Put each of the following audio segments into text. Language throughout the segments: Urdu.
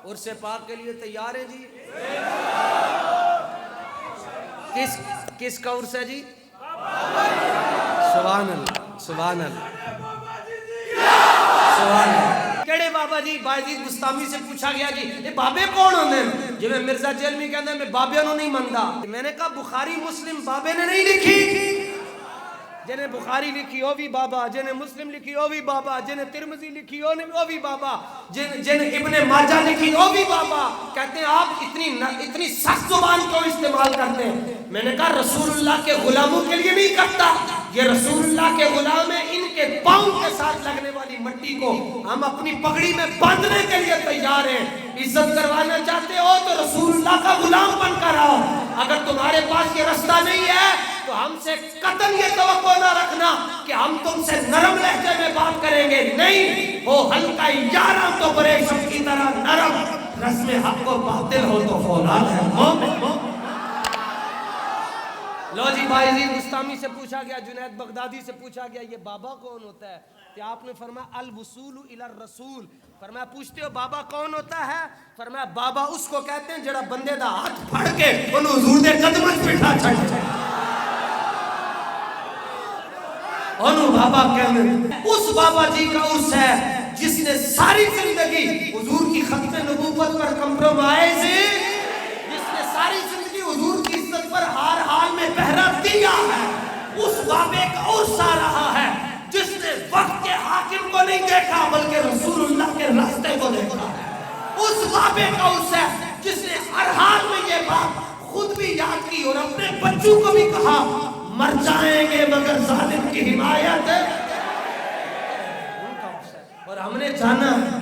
عرس پاک کے لیے تیار ہیں جی؟ کس کا عرس ہے جی؟ سبحان اللہ سبحان اللہ سبحان اللہ۔ کیڑے بابا جی؟ بایزید بستامی سے پوچھا گیا جی یہ بابے کون ہوندے ہیں؟ جی میں مرزا جیلمی کہندے میں بابے نو نہیں مندا۔ میں نے کہا بخاری مسلم بابے نے نہیں لکھی، جنہیں بخاری لکھی وہ بھی بابا، جنہیں مسلم لکھی وہ بھی بابا، جنہیں ترمذی لکھی وہ بھی بابا، جنہیں ابن ماجہ لکھی وہ بھی بابا۔ کہتے ہیں آپ اتنی سخت زبان کیوں استعمال کرتے ہیں؟ میں نے کہا رسول اللہ کے غلاموں کے لیے نہیں کرتا، یہ رسول اللہ کے غلام ہیں، ان کے پاؤں کے ساتھ لگنے والی مٹی کو ہم اپنی پگڑی میں باندھنے کے لیے تیار ہیں۔ عزت کروانا چاہتے ہو تو رسول اللہ کا غلام بن کر آؤ، اگر تمہارے پاس یہ رستہ نہیں ہے تو ہم سے قطعاً یہ توقع نہ رکھنا کہ ہم تم سے نرم لہجے میں بات کریں گے، نہیں، وہ ہلکا یارہ تو پریشم کی طرح نرم، رسم حق و باطل ہو تو فولاد ہے مومن۔ لو جی بایزید بستامی سے پوچھا گیا، جنید بغدادی سے پوچھا گیا یہ بابا کون ہوتا ہے؟ کہ آپ نے فرمایا الوصول الی الرسول۔ فرمایا پوچھتے ہو بابا کون ہوتا ہے؟ فرمایا بابا اس کو کہتے ہیں جڑا بندے دا ہاتھ پھڑ کے انہوں حضور دے قدموں بٹھا چھڑ جائے، انہوں بابا کہتے ہیں۔ اس بابا جی کا عرس ہے جس نے ساری زندگی حضور کی ختم نبوت پر کمپرومائز، جس نے ساری زندگی حضور کی عزت پر ہر حال میں پہرا دیا ہے، اس بابے کا عرس آ رہا ہے جس نے وقت کے حاکم کو نہیں دیکھا بلکہ رسول اللہ کے راستے کو دیکھا ہے۔ اس بابے کا عرس ہے جس نے ہر حال میں یہ بات خود بھی یاد کی اور اپنے بچوں کو بھی کہا مر جائیں گے مگر ظالم کی حمایت ہے۔ اور ہم نے جانا ہے،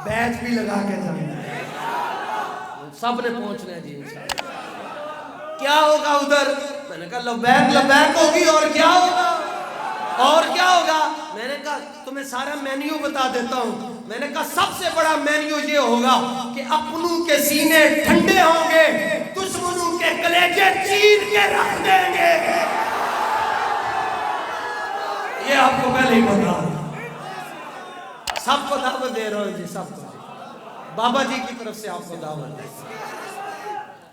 بیچ بھی لگا کے جانا ہے، سب نے پہنچنا ہے جی انشاءاللہ۔ کیا ہوگا ادھر؟ میں نے کہا لبیک ہوگی، اور کیا ہوگا؟ اور کیا ہوگا؟ میں نے کہا تمہیں سارا مینیو بتا دیتا ہوں۔ میں نے کہا سب سے بڑا مینیو یہ ہوگا کہ اپنوں کے سینے ٹھنڈے ہوں گے، دشمنوں کے کلیجے چیر کے رکھ دیں گے۔ یہ آپ کو پہلے ہی بتا رہا ہوں، سب کو دعوت دے رہا ہوں جی، سب کو، بابا جی کی طرف سے آپ کو دعوت دے رہا ہوں۔